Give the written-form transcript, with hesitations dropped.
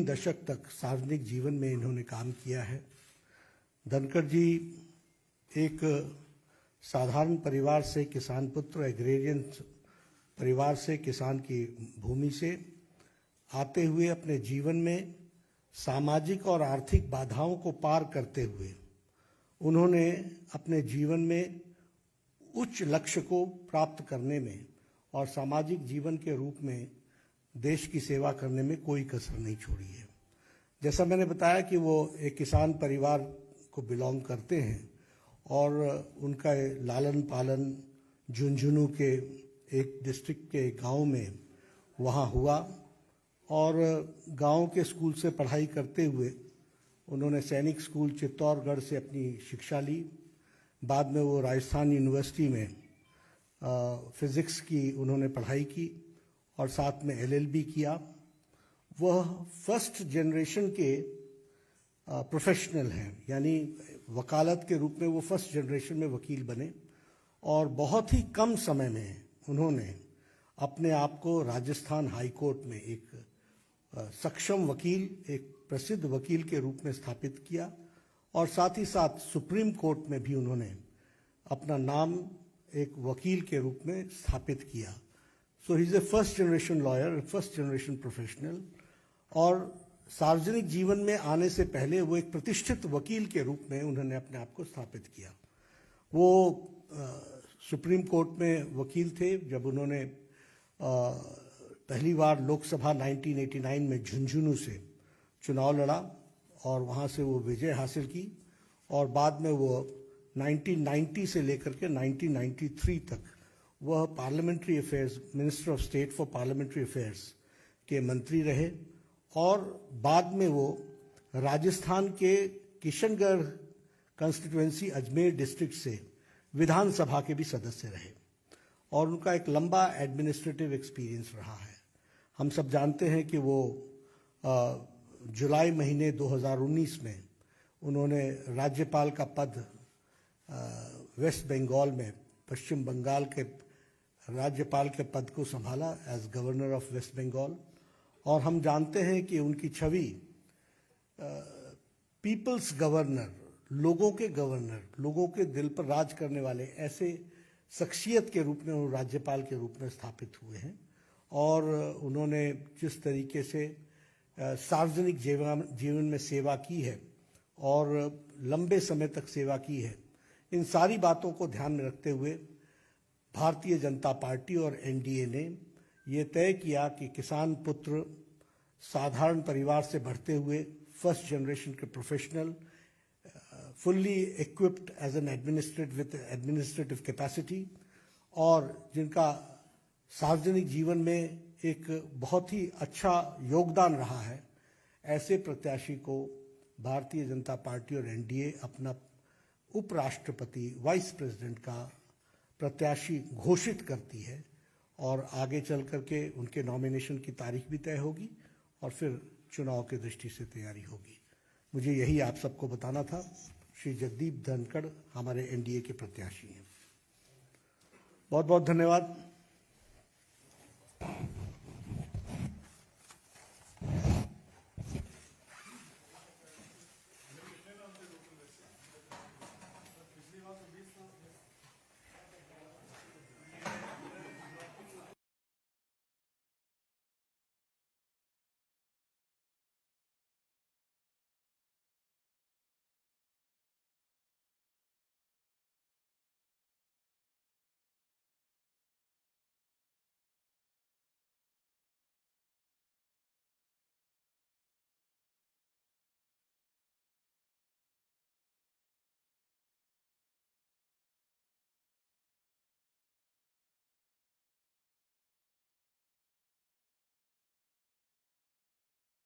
दशक तक सार्वजनिक जीवन में इन्होंने काम किया है। धनखड़ जी एक साधारण परिवार से, किसान पुत्र, एग्रेरियन परिवार से, किसान की भूमि से आते हुए अपने जीवन में सामाजिक और आर्थिक बाधाओं को पार करते हुए उन्होंने अपने जीवन में उच्च लक्ष्य को प्राप्त करने में और सामाजिक जीवन के रूप में देश की सेवा करने में कोई कसर नहीं छोड़ी है। जैसा मैंने बताया कि वो एक किसान परिवार को बिलोंग करते हैं और उनका लालन पालन झुंझुनू के एक डिस्ट्रिक्ट के गांव में वहाँ हुआ और गांव के स्कूल से पढ़ाई करते हुए उन्होंने सैनिक स्कूल चित्तौड़गढ़ से अपनी शिक्षा ली। बाद में वो राजस्थान यूनिवर्सिटी में फिज़िक्स की उन्होंने पढ़ाई की और साथ में एलएलबी किया। वह फर्स्ट जनरेशन के प्रोफेशनल हैं, यानी वकालत के रूप में वो फर्स्ट जनरेशन में वकील बने और बहुत ही कम समय में उन्होंने अपने आप को राजस्थान हाई कोर्ट में एक सक्षम वकील, एक प्रसिद्ध वकील के रूप में स्थापित किया और साथ ही साथ सुप्रीम कोर्ट में भी उन्होंने अपना नाम एक वकील के रूप में स्थापित किया। So he is a first generation lawyer, first generation professional. और सार्वजनिक जीवन में आने से पहले वो एक प्रतिष्ठित वकील के रूप में उन्होंने अपने आप को स्थापित किया। वो सुप्रीम कोर्ट में वकील थे जब उन्होंने पहली बार लोकसभा 1989 में झुंझुनू से चुनाव लड़ा और वहाँ से वो विजय हासिल की और बाद में वो 1990 से लेकर के 1993 तक वह parliamentary affairs, minister of state for parliamentary affairs के मंत्री रहे और बाद में वो राजस्थान के किशनगढ़ कंस्टिट्यूएंसी अजमेर डिस्ट्रिक्ट से विधानसभा के भी सदस्य रहे और उनका एक लंबा एडमिनिस्ट्रेटिव एक्सपीरियंस रहा है। हम सब जानते हैं कि वो जुलाई महीने 2019 में उन्होंने राज्यपाल का पद वेस्ट बंगाल में, पश्चिम बंगाल के राज्यपाल के पद को संभाला as governor of West Bengal. और हम जानते हैं कि उनकी छवि पीपल्स गवर्नर, लोगों के गवर्नर, लोगों के दिल पर राज करने वाले ऐसे शख्सियत के रूप में वो राज्यपाल के रूप में स्थापित हुए हैं और उन्होंने जिस तरीके से सार्वजनिक जीवन में सेवा की है और लंबे समय तक सेवा की है, इन सारी बातों को ध्यान में रखते हुए भारतीय जनता पार्टी और एनडीए ने ये तय किया कि किसान पुत्र, साधारण परिवार से बढ़ते हुए फर्स्ट जनरेशन के professional, fully equipped as an administrative capacity और जिनका सार्वजनिक जीवन में एक बहुत ही अच्छा योगदान रहा है, ऐसे प्रत्याशी को भारतीय जनता पार्टी और एनडीए अपना उपराष्ट्रपति, वाइस प्रेसिडेंट का प्रत्याशी घोषित करती है और आगे चल करके उनके नॉमिनेशन की तारीख भी तय होगी और फिर चुनाव की दृष्टि से तैयारी होगी। मुझे यही आप सबको बताना था। श्री जगदीप धनखड़ हमारे एनडीए के प्रत्याशी हैं। बहुत बहुत धन्यवाद।